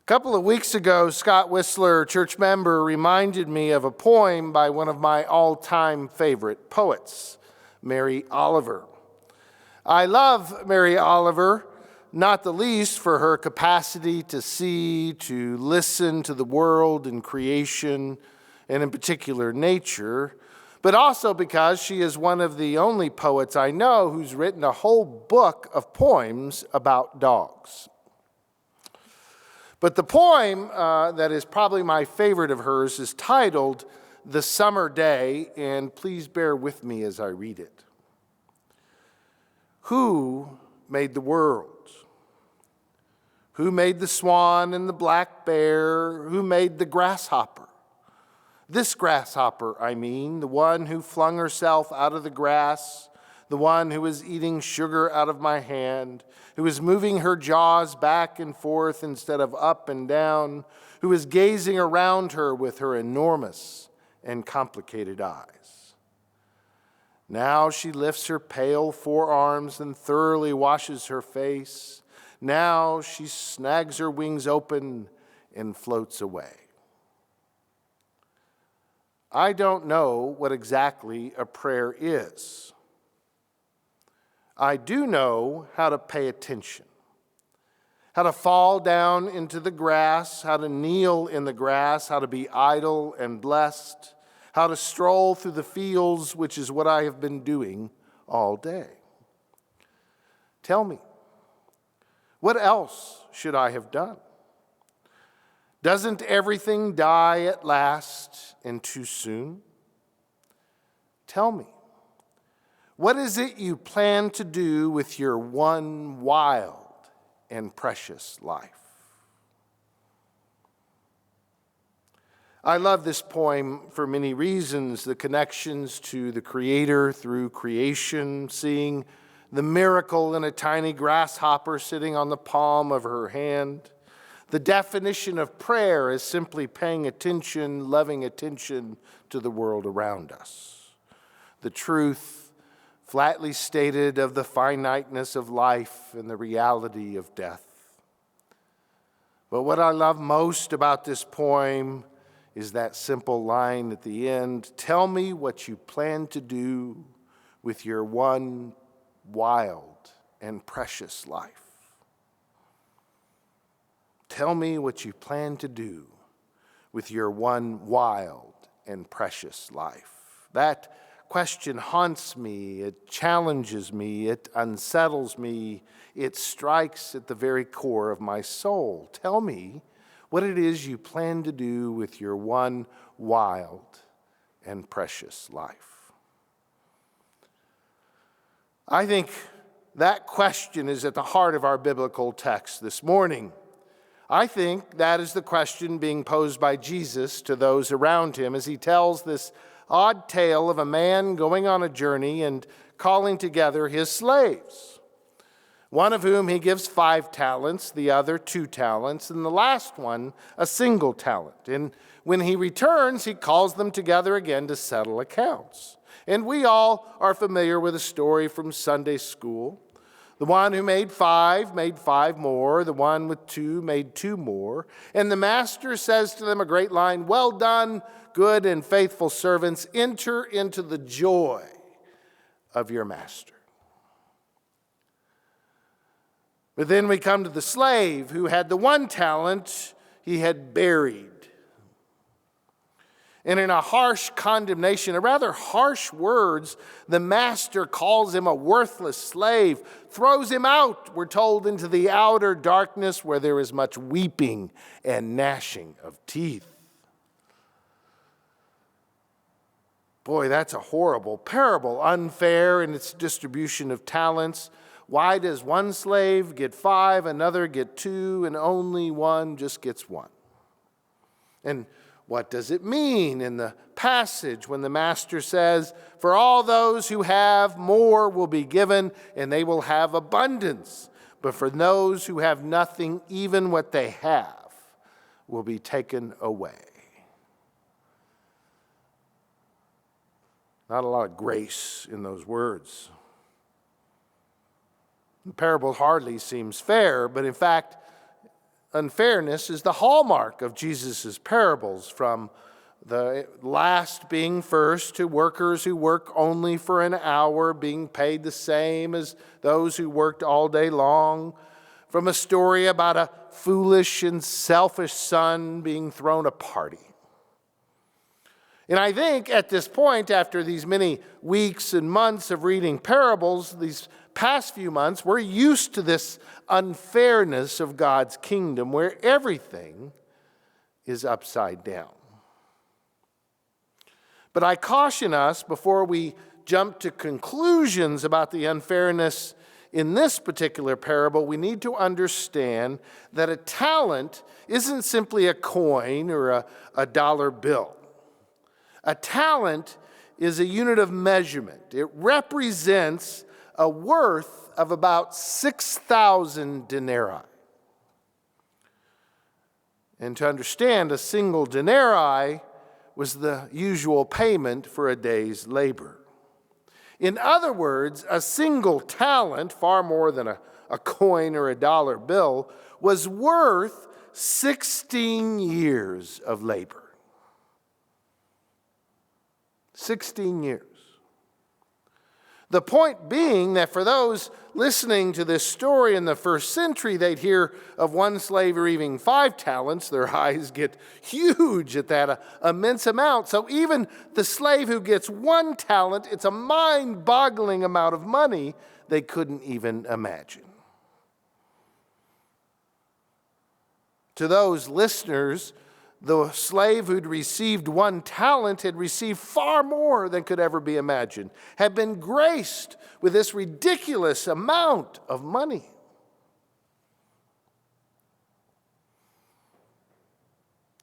A couple of weeks ago, Scott Whistler, church member, reminded me of a poem by one of my all-time favorite poets, Mary Oliver. I love Mary Oliver, not the least for her capacity to see, to listen to the world and creation, and in particular nature, but also because she is one of the only poets I know who's written a whole book of poems about dogs. But the poem that is probably my favorite of hers is titled "The Summer Day," and please bear with me as I read it. Who made the world? Who made the swan and the black bear? Who made the grasshopper? This grasshopper, I mean, the one who flung herself out of the grass, the one who was eating sugar out of my hand, who was moving her jaws back and forth instead of up and down, who was gazing around her with her enormous and complicated eyes. Now she lifts her pale forearms and thoroughly washes her face. Now she snags her wings open and floats away. I don't know what exactly a prayer is. I do know how to pay attention, how to fall down into the grass, how to kneel in the grass, how to be idle and blessed, how to stroll through the fields, which is what I have been doing all day. Tell me, what else should I have done? Doesn't everything die at last and too soon? Tell me, what is it you plan to do with your one wild and precious life? I love this poem for many reasons. The connections to the Creator through creation, seeing the miracle in a tiny grasshopper sitting on the palm of her hand. The definition of prayer is simply paying attention, loving attention to the world around us. The truth, flatly stated, of the finiteness of life and the reality of death. But what I love most about this poem is that simple line at the end: tell me what you plan to do with your one wild and precious life. Tell me what you plan to do with your one wild and precious life. That question haunts me, it challenges me, it unsettles me, it strikes at the very core of my soul. Tell me what it is you plan to do with your one wild and precious life. I think that question is at the heart of our biblical text this morning. I think that is the question being posed by Jesus to those around him as he tells this odd tale of a man going on a journey and calling together his slaves, one of whom he gives 5 talents, the other 2 talents, and the last one a single talent. And when he returns, he calls them together again to settle accounts. And we all are familiar with a story from Sunday school. The one who made 5 more. The one with 2 made 2 more. And the master says to them a great line: "Well done, good and faithful servants. Enter into the joy of your master." But then we come to the slave who had the 1 talent he had buried. And in a harsh condemnation, or rather harsh words, the master calls him a worthless slave, throws him out, we're told, into the outer darkness where there is much weeping and gnashing of teeth. Boy, that's a horrible parable, unfair in its distribution of talents. Why does one slave get 5, another get 2, and only one just gets 1? And what does it mean in the passage when the master says, "For all those who have, more will be given, and they will have abundance. But for those who have nothing, even what they have will be taken away"? Not a lot of grace in those words. The parable hardly seems fair, but in fact, unfairness is the hallmark of Jesus' parables, from the last being first to workers who work only for an hour being paid the same as those who worked all day long, from a story about a foolish and selfish son being thrown a party. And I think at this point, after these many weeks and months of reading parables, these past few months, we're used to this unfairness of God's kingdom where everything is upside down. But I caution us before we jump to conclusions about the unfairness in this particular parable, we need to understand that a talent isn't simply a coin or a dollar bill. A talent is a unit of measurement. It represents a worth of about 6,000 denarii. And to understand, a single denarii was the usual payment for a day's labor. In other words, a single talent, far more than a coin or a dollar bill, was worth 16 years of labor. 16 years. The point being that for those listening to this story in the first century, they'd hear of one slave receiving 5 talents. Their eyes get huge at that immense amount. So even the slave who gets 1 talent, it's a mind-boggling amount of money they couldn't even imagine. To those listeners, the slave who'd received 1 talent had received far more than could ever be imagined, had been graced with this ridiculous amount of money.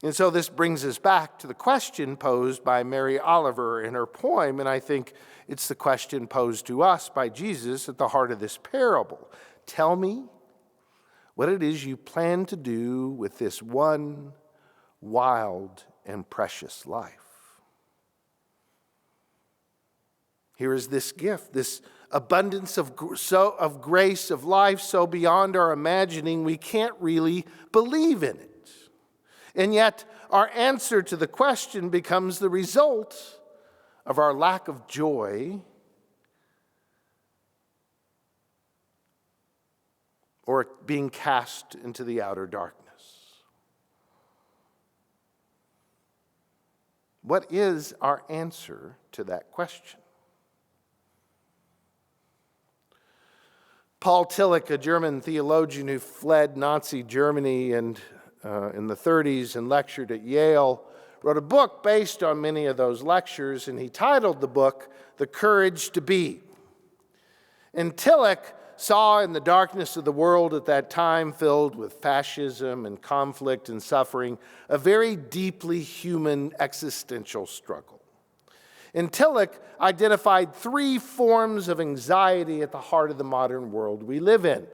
And so this brings us back to the question posed by Mary Oliver in her poem, and I think it's the question posed to us by Jesus at the heart of this parable. Tell me what it is you plan to do with this one wild and precious life. Here is this gift, this abundance of grace, of life so beyond our imagining we can't really believe in it. And yet our answer to the question becomes the result of our lack of joy or being cast into the outer darkness. What is our answer to that question? Paul Tillich, a German theologian who fled Nazi Germany and in the 30s and lectured at Yale, wrote a book based on many of those lectures, and he titled the book, The Courage to Be. And Tillich saw in the darkness of the world at that time, filled with fascism and conflict and suffering, a very deeply human existential struggle. And Tillich identified 3 forms of anxiety at the heart of the modern world we live in.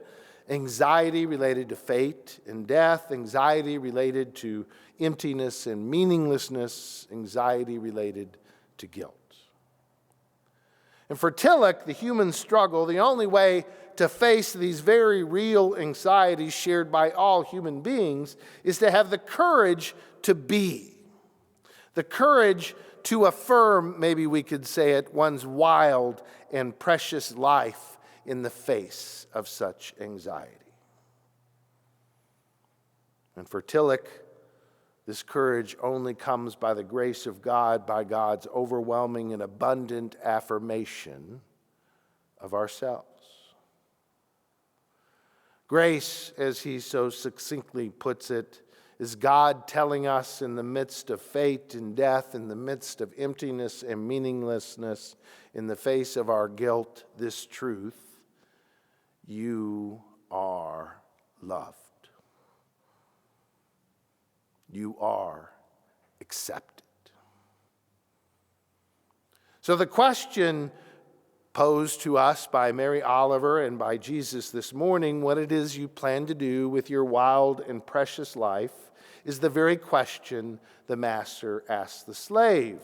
Anxiety related to fate and death, anxiety related to emptiness and meaninglessness, anxiety related to guilt. And for Tillich, the human struggle, the only way to face these very real anxieties shared by all human beings is to have the courage to be. The courage to affirm, maybe we could say it, one's wild and precious life in the face of such anxiety. And for Tillich, this courage only comes by the grace of God, by God's overwhelming and abundant affirmation of ourselves. Grace, as he so succinctly puts it, is God telling us in the midst of fate and death, in the midst of emptiness and meaninglessness, in the face of our guilt, this truth: you are loved. You are accepted. So the question posed to us by Mary Oliver and by Jesus this morning, what it is you plan to do with your wild and precious life, is the very question the master asked the slave.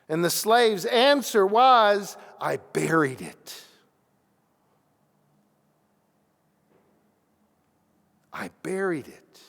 And the slave's answer was, I buried it. I buried it.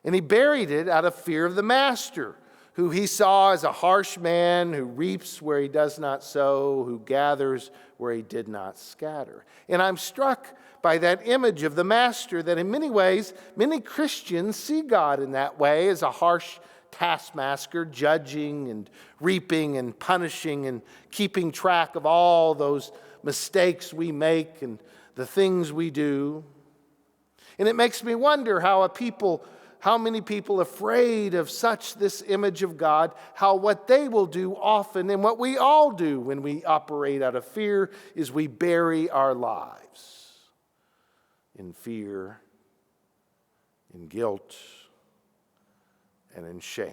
And he buried it out of fear of the master, who he saw as a harsh man who reaps where he does not sow, who gathers where he did not scatter. And I'm struck by that image of the master that in many ways, many Christians see God in that way, as a harsh taskmaster, judging and reaping and punishing and keeping track of all those mistakes we make and the things we do. And it makes me wonder how many people afraid of this image of God, how what they will do often, and what we all do when we operate out of fear, is we bury our lives in fear, in guilt, and in shame.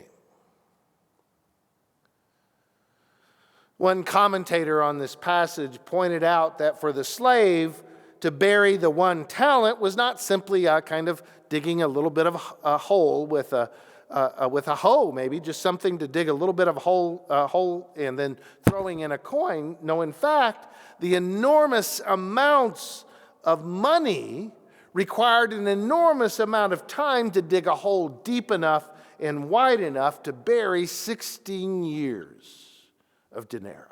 One commentator on this passage pointed out that for the slave, to bury the one talent was not simply a kind of digging a little bit of a hole with a hoe, maybe just something to dig a little bit of a hole and then throwing in a coin. No, in fact, the enormous amounts of money required an enormous amount of time to dig a hole deep enough and wide enough to bury 16 years of denarii.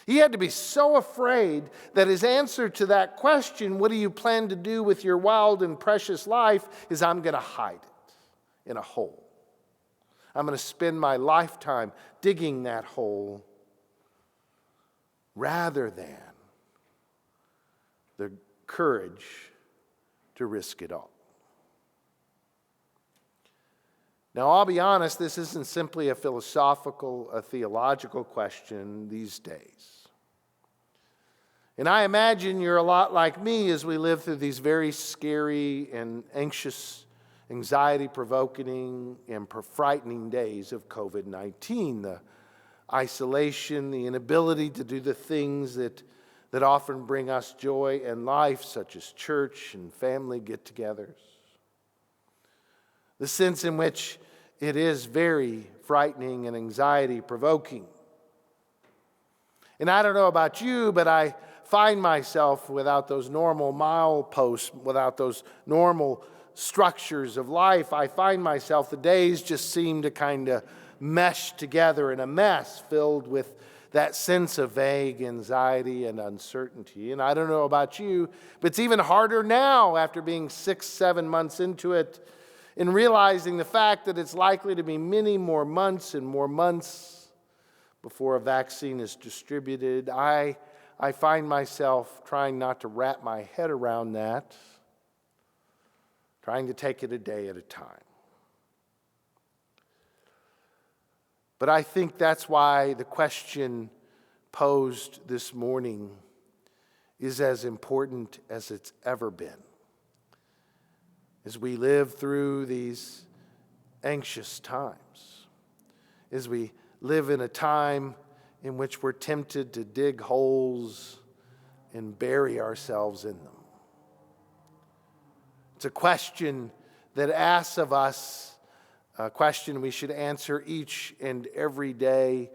He had to be so afraid that his answer to that question, what do you plan to do with your wild and precious life, is I'm going to hide it in a hole. I'm going to spend my lifetime digging that hole rather than the courage to risk it all. Now, I'll be honest, this isn't simply a theological question these days. And I imagine you're a lot like me as we live through these very scary and anxious, anxiety-provoking, and frightening days of COVID-19. The isolation, the inability to do the things that often bring us joy and life, such as church and family get-togethers. The sense in which it is very frightening and anxiety-provoking. And I don't know about you, but I find myself without those normal mileposts, without those normal structures of life, I find myself, the days just seem to kind of mesh together in a mess filled with that sense of vague anxiety and uncertainty. And I don't know about you, but it's even harder now after being 6-7 months into it, in realizing the fact that it's likely to be many more months and more months before a vaccine is distributed. I find myself trying not to wrap my head around that, trying to take it a day at a time. But I think that's why the question posed this morning is as important as it's ever been. As we live through these anxious times, as we live in a time in which we're tempted to dig holes and bury ourselves in them. It's a question that asks of us a question we should answer each and every day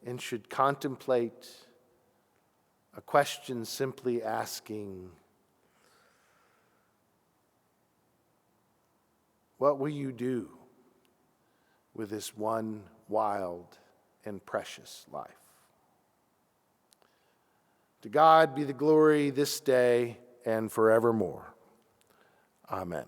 and should contemplate, a question simply asking, what will you do with this one wild and precious life? To God be the glory this day and forevermore. Amen.